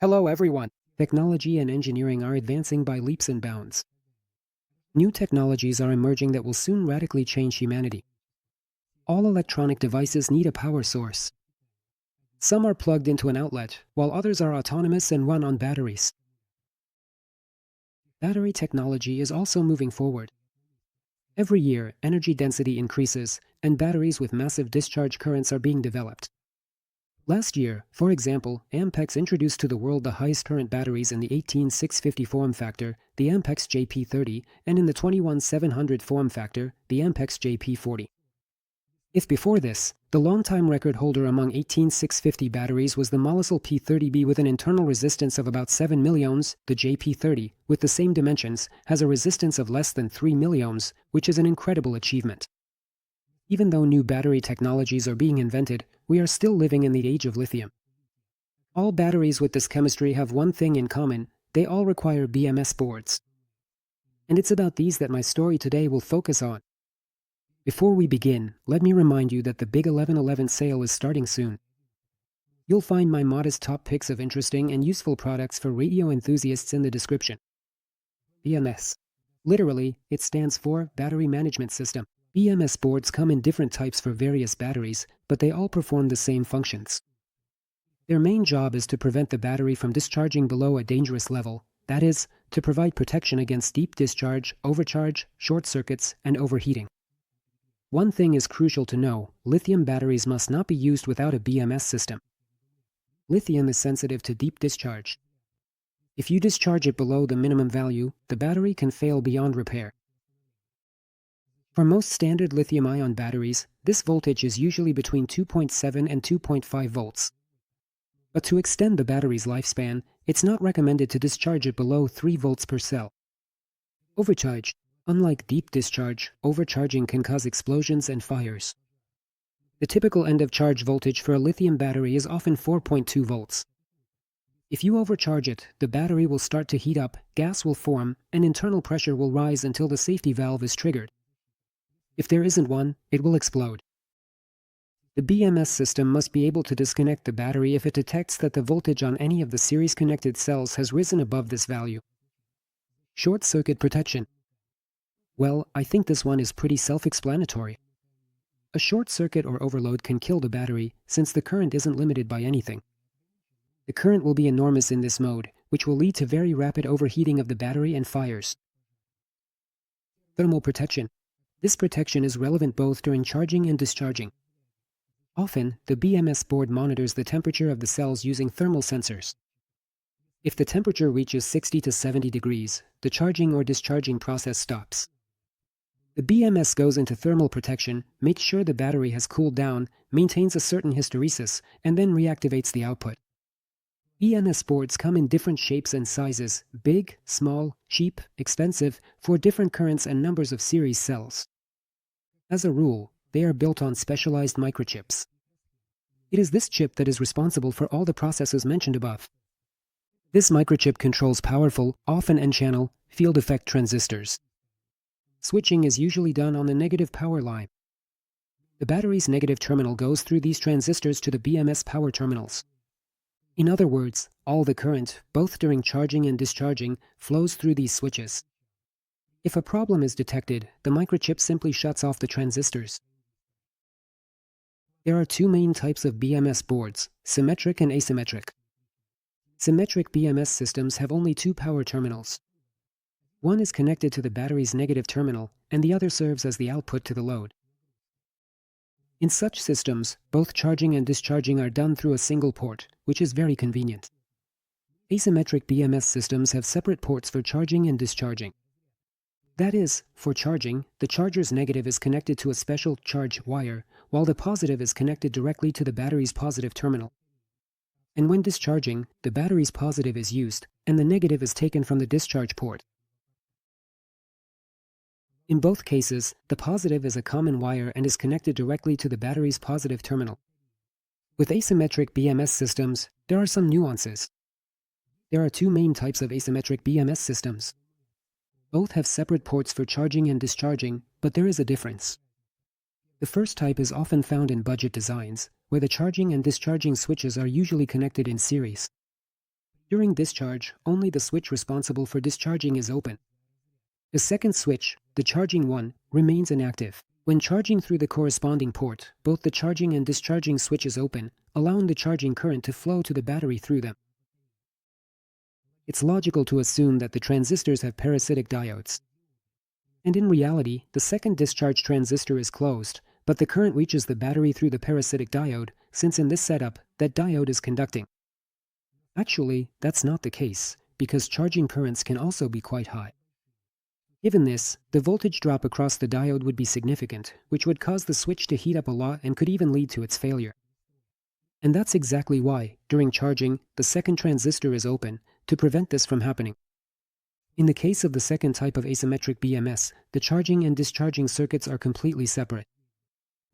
Hello everyone. Technology and engineering are advancing by leaps and bounds. New technologies are emerging that will soon radically change humanity. All electronic devices need a power source. Some are plugged into an outlet, while others are autonomous and run on batteries. Battery technology is also moving forward. Every year, energy density increases, and batteries with massive discharge currents are being developed. Last year, for example, Ampex introduced to the world the highest current batteries in the 18650 form factor, the Ampex JP30, and in the 21700 form factor, the Ampex JP40. If before this, the longtime record holder among 18650 batteries was the Molisol P30B with an internal resistance of about 7 milliohms, the JP30, with the same dimensions, has a resistance of less than 3 milliohms, which is an incredible achievement. Even though new battery technologies are being invented, we are still living in the age of lithium. All batteries with this chemistry have one thing in common: they all require BMS boards. And it's about these that my story today will focus on. Before we begin, let me remind you that the Big 11/11 sale is starting soon. You'll find my modest top picks of interesting and useful products for radio enthusiasts in the description. BMS. Literally, it stands for Battery Management System. BMS boards come in different types for various batteries, but they all perform the same functions. Their main job is to prevent the battery from discharging below a dangerous level, that is, to provide protection against deep discharge, overcharge, short circuits, and overheating. One thing is crucial to know: lithium batteries must not be used without a BMS system. Lithium is sensitive to deep discharge. If you discharge it below the minimum value, the battery can fail beyond repair. For most standard lithium-ion batteries, this voltage is usually between 2.7 and 2.5 volts. But to extend the battery's lifespan, it's not recommended to discharge it below 3 volts per cell. Overcharge. Unlike deep discharge, overcharging can cause explosions and fires. The typical end-of-charge voltage for a lithium battery is often 4.2 volts. If you overcharge it, the battery will start to heat up, gas will form, and internal pressure will rise until the safety valve is triggered. If there isn't one, it will explode. The BMS system must be able to disconnect the battery if it detects that the voltage on any of the series-connected cells has risen above this value. Short circuit protection. Well, I think this one is pretty self-explanatory. A short circuit or overload can kill the battery, since the current isn't limited by anything. The current will be enormous in this mode, which will lead to very rapid overheating of the battery and fires. Thermal protection. This protection is relevant both during charging and discharging. Often, the BMS board monitors the temperature of the cells using thermal sensors. If the temperature reaches 60 to 70 degrees, the charging or discharging process stops. The BMS goes into thermal protection, makes sure the battery has cooled down, maintains a certain hysteresis, and then reactivates the output. BMS boards come in different shapes and sizes: big, small, cheap, expensive, for different currents and numbers of series cells. As a rule, they are built on specialized microchips. It is this chip that is responsible for all the processes mentioned above. This microchip controls powerful, often N-channel, field effect transistors. Switching is usually done on the negative power line. The battery's negative terminal goes through these transistors to the BMS power terminals. In other words, all the current, both during charging and discharging, flows through these switches. If a problem is detected, the microchip simply shuts off the transistors. There are two main types of BMS boards: symmetric and asymmetric. Symmetric BMS systems have only two power terminals. One is connected to the battery's negative terminal, and the other serves as the output to the load. In such systems, both charging and discharging are done through a single port, which is very convenient. Asymmetric BMS systems have separate ports for charging and discharging. That is, for charging, the charger's negative is connected to a special charge wire, while the positive is connected directly to the battery's positive terminal. And when discharging, the battery's positive is used, and the negative is taken from the discharge port. In both cases, the positive is a common wire and is connected directly to the battery's positive terminal. With asymmetric BMS systems, there are some nuances. There are two main types of asymmetric BMS systems. Both have separate ports for charging and discharging, but there is a difference. The first type is often found in budget designs, where the charging and discharging switches are usually connected in series. During discharge, only the switch responsible for discharging is open. The second switch, the charging one, remains inactive. When charging through the corresponding port, both the charging and discharging switches open, allowing the charging current to flow to the battery through them. It's logical to assume that the transistors have parasitic diodes. And in reality, the second discharge transistor is closed, but the current reaches the battery through the parasitic diode, since in this setup, that diode is conducting. Actually, that's not the case, because charging currents can also be quite high. Given this, the voltage drop across the diode would be significant, which would cause the switch to heat up a lot and could even lead to its failure. And that's exactly why, during charging, the second transistor is open, to prevent this from happening. In the case of the second type of asymmetric BMS, the charging and discharging circuits are completely separate.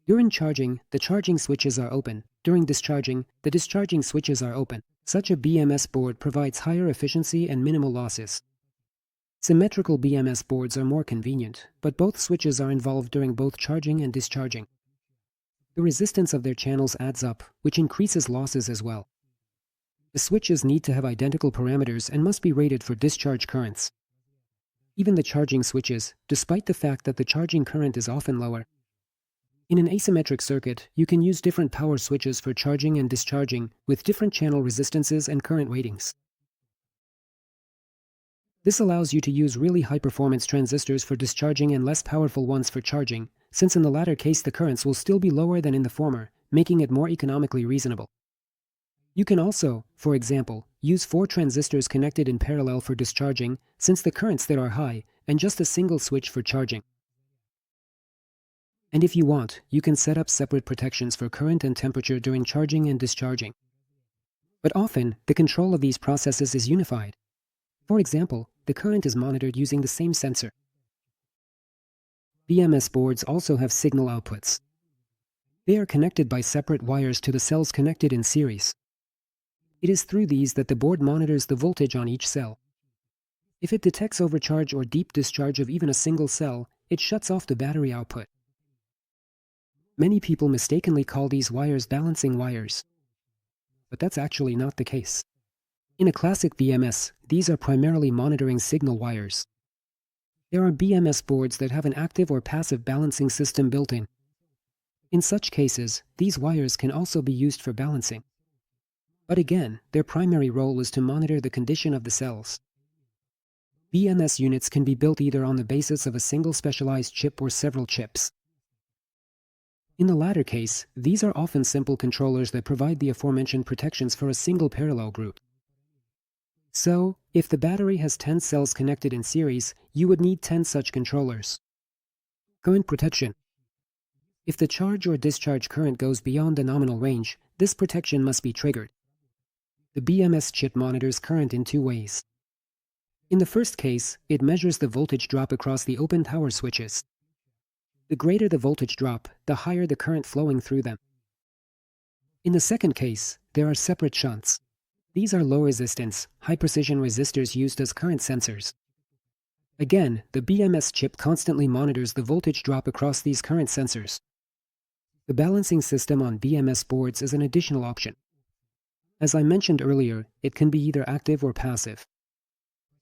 During charging, the charging switches are open. During discharging, the discharging switches are open. Such a BMS board provides higher efficiency and minimal losses. Symmetrical BMS boards are more convenient, but both switches are involved during both charging and discharging. The resistance of their channels adds up, which increases losses as well. The switches need to have identical parameters and must be rated for discharge currents. Even the charging switches, despite the fact that the charging current is often lower. In an asymmetric circuit, you can use different power switches for charging and discharging, with different channel resistances and current ratings. This allows you to use really high-performance transistors for discharging and less powerful ones for charging, since in the latter case the currents will still be lower than in the former, making it more economically reasonable. You can also, for example, use 4 transistors connected in parallel for discharging, since the currents there are high, and just a single switch for charging. And if you want, you can set up separate protections for current and temperature during charging and discharging. But often, the control of these processes is unified. For example, the current is monitored using the same sensor. BMS boards also have signal outputs. They are connected by separate wires to the cells connected in series. It is through these that the board monitors the voltage on each cell. If it detects overcharge or deep discharge of even a single cell, it shuts off the battery output. Many people mistakenly call these wires balancing wires. But that's actually not the case. In a classic BMS, these are primarily monitoring signal wires. There are BMS boards that have an active or passive balancing system built in. In such cases, these wires can also be used for balancing. But again, their primary role is to monitor the condition of the cells. BMS units can be built either on the basis of a single specialized chip or several chips. In the latter case, these are often simple controllers that provide the aforementioned protections for a single parallel group. So, if the battery has 10 cells connected in series, you would need 10 such controllers. Current protection. If the charge or discharge current goes beyond the nominal range, this protection must be triggered. The BMS chip monitors current in 2 ways. In the first case, it measures the voltage drop across the open power switches. The greater the voltage drop, the higher the current flowing through them. In the second case, there are separate shunts. These are low-resistance, high-precision resistors used as current sensors. Again, the BMS chip constantly monitors the voltage drop across these current sensors. The balancing system on BMS boards is an additional option. As I mentioned earlier, it can be either active or passive.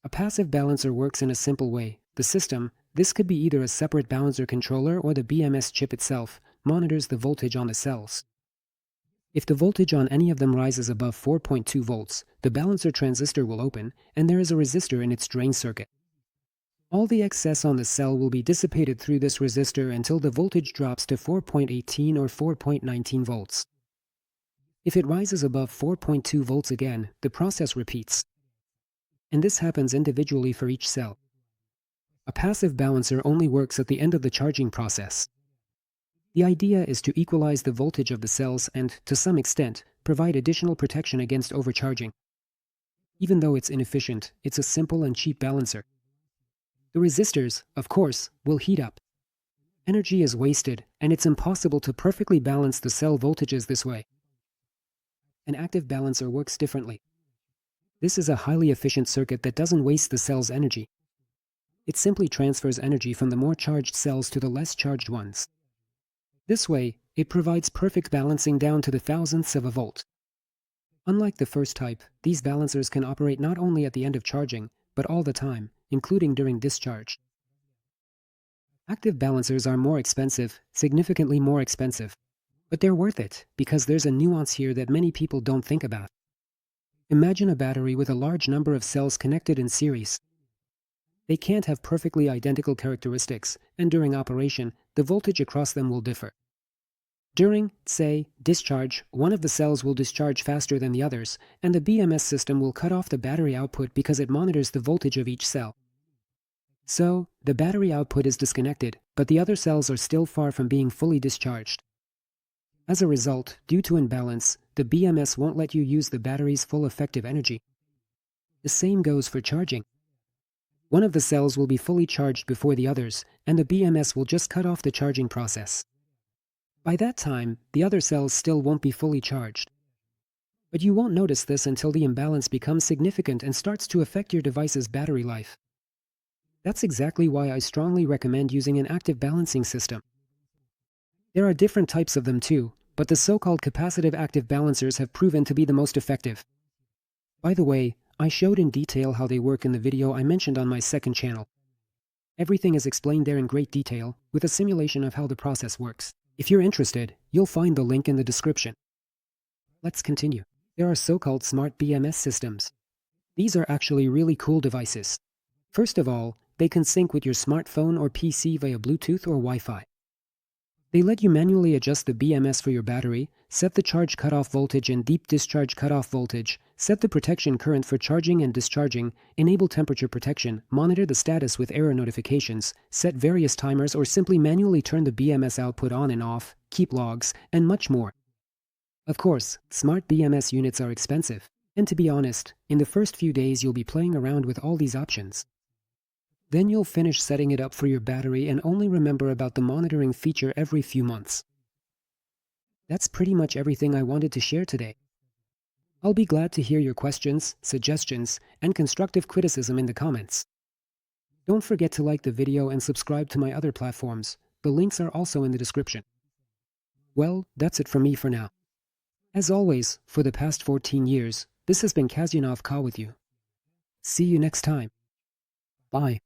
A passive balancer works in a simple way. The system, this could be either a separate balancer controller or the BMS chip itself, monitors the voltage on the cells. If the voltage on any of them rises above 4.2 volts, the balancer transistor will open, and there is a resistor in its drain circuit. All the excess on the cell will be dissipated through this resistor until the voltage drops to 4.18 or 4.19 volts. If it rises above 4.2 volts again, the process repeats. And this happens individually for each cell. A passive balancer only works at the end of the charging process. The idea is to equalize the voltage of the cells and, to some extent, provide additional protection against overcharging. Even though it's inefficient, it's a simple and cheap balancer. The resistors, of course, will heat up. Energy is wasted, and it's impossible to perfectly balance the cell voltages this way. An active balancer works differently. This is a highly efficient circuit that doesn't waste the cell's energy. It simply transfers energy from the more charged cells to the less charged ones. This way, it provides perfect balancing down to the thousandths of a volt. Unlike the first type, these balancers can operate not only at the end of charging, but all the time, including during discharge. Active balancers are more expensive, significantly more expensive. But they're worth it, because there's a nuance here that many people don't think about. Imagine a battery with a large number of cells connected in series. They can't have perfectly identical characteristics, and during operation, the voltage across them will differ. During, say, discharge, one of the cells will discharge faster than the others, and the BMS system will cut off the battery output because it monitors the voltage of each cell. So, the battery output is disconnected, but the other cells are still far from being fully discharged. As a result, due to imbalance, the BMS won't let you use the battery's full effective energy. The same goes for charging. One of the cells will be fully charged before the others, and the BMS will just cut off the charging process. By that time, the other cells still won't be fully charged. But you won't notice this until the imbalance becomes significant and starts to affect your device's battery life. That's exactly why I strongly recommend using an active balancing system. There are different types of them too, but the so-called capacitive active balancers have proven to be the most effective. By the way, I showed in detail how they work in the video I mentioned on my second channel. Everything is explained there in great detail, with a simulation of how the process works. If you're interested, you'll find the link in the description. Let's continue. There are so-called smart BMS systems. These are actually really cool devices. First of all, they can sync with your smartphone or PC via Bluetooth or Wi-Fi. They let you manually adjust the BMS for your battery, set the charge cutoff voltage and deep discharge cutoff voltage, set the protection current for charging and discharging, enable temperature protection, monitor the status with error notifications, set various timers or simply manually turn the BMS output on and off, keep logs, and much more. Of course, smart BMS units are expensive, and to be honest, in the first few days you'll be playing around with all these options. Then you'll finish setting it up for your battery and only remember about the monitoring feature every few months. That's pretty much everything I wanted to share today. I'll be glad to hear your questions, suggestions, and constructive criticism in the comments. Don't forget to like the video and subscribe to my other platforms. The links are also in the description. Well, that's it from me for now. As always, for the past 14 years, this has been Kazyanov Ka with you. See you next time. Bye.